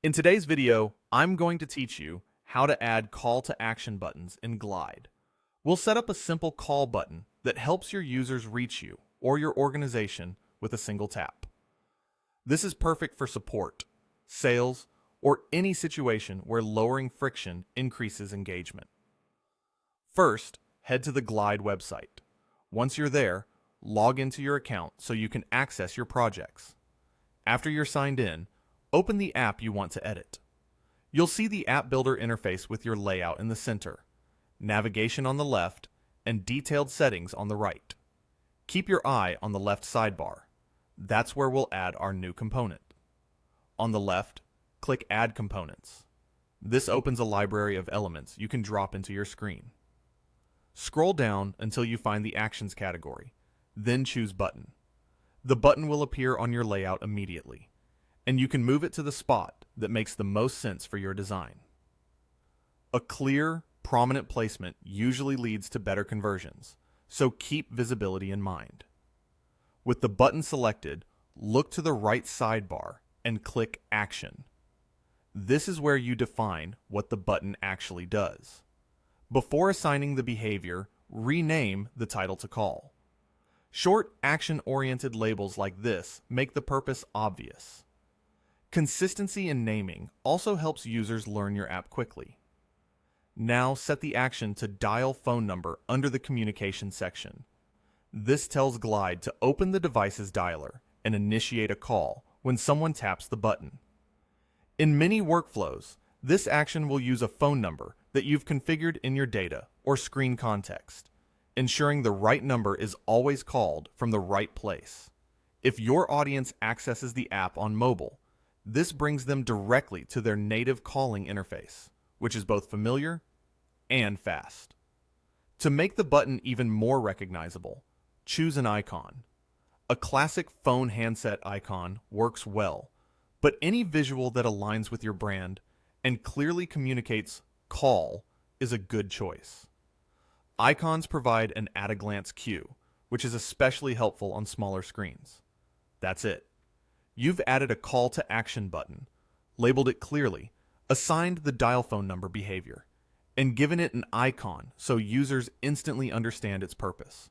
In today's video, I'm going to teach you how to add call to action buttons in Glide. We'll set up a simple call button that helps your users reach you or your organization with a single tap. This is perfect for support, sales, or any situation where lowering friction increases engagement. First, head to the Glide website. Once you're there, log into your account so you can access your projects. After you're signed in, open the app you want to edit. You'll see the App Builder interface with your layout in the center, navigation on the left, and detailed settings on the right. Keep your eye on the left sidebar. That's where we'll add our new component. On the left, click Add Components. This opens a library of elements you can drop into your screen. Scroll down until you find the Actions category, then choose Button. The button will appear on your layout immediately, and you can move it to the spot that makes the most sense for your design. A clear, prominent placement usually leads to better conversions, so keep visibility in mind. With the button selected, look to the right sidebar and click Action. This is where you define what the button actually does. Before assigning the behavior, rename the title to call. Short, action-oriented labels like this make the purpose obvious. Consistency in naming also helps users learn your app quickly. Now set the action to dial phone number under the communication section. This tells Glide to open the device's dialer and initiate a call when someone taps the button. In many workflows, this action will use a phone number that you've configured in your data or screen context, ensuring the right number is always called from the right place. If your audience accesses the app on mobile, this brings them directly to their native calling interface, which is both familiar and fast. To make the button even more recognizable, choose an icon. A classic phone handset icon works well, but any visual that aligns with your brand and clearly communicates call is a good choice. Icons provide an at-a-glance cue, which is especially helpful on smaller screens. That's it. You've added a call to action button, labeled it clearly, assigned the dial phone number behavior, and given it an icon so users instantly understand its purpose.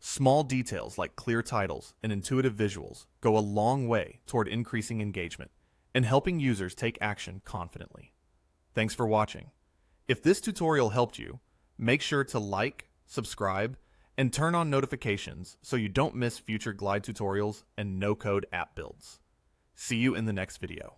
Small details like clear titles and intuitive visuals go a long way toward increasing engagement and helping users take action confidently. Thanks for watching. If this tutorial helped you, make sure to like, subscribe, and turn on notifications so you don't miss future Glide tutorials and no-code app builds. See you in the next video.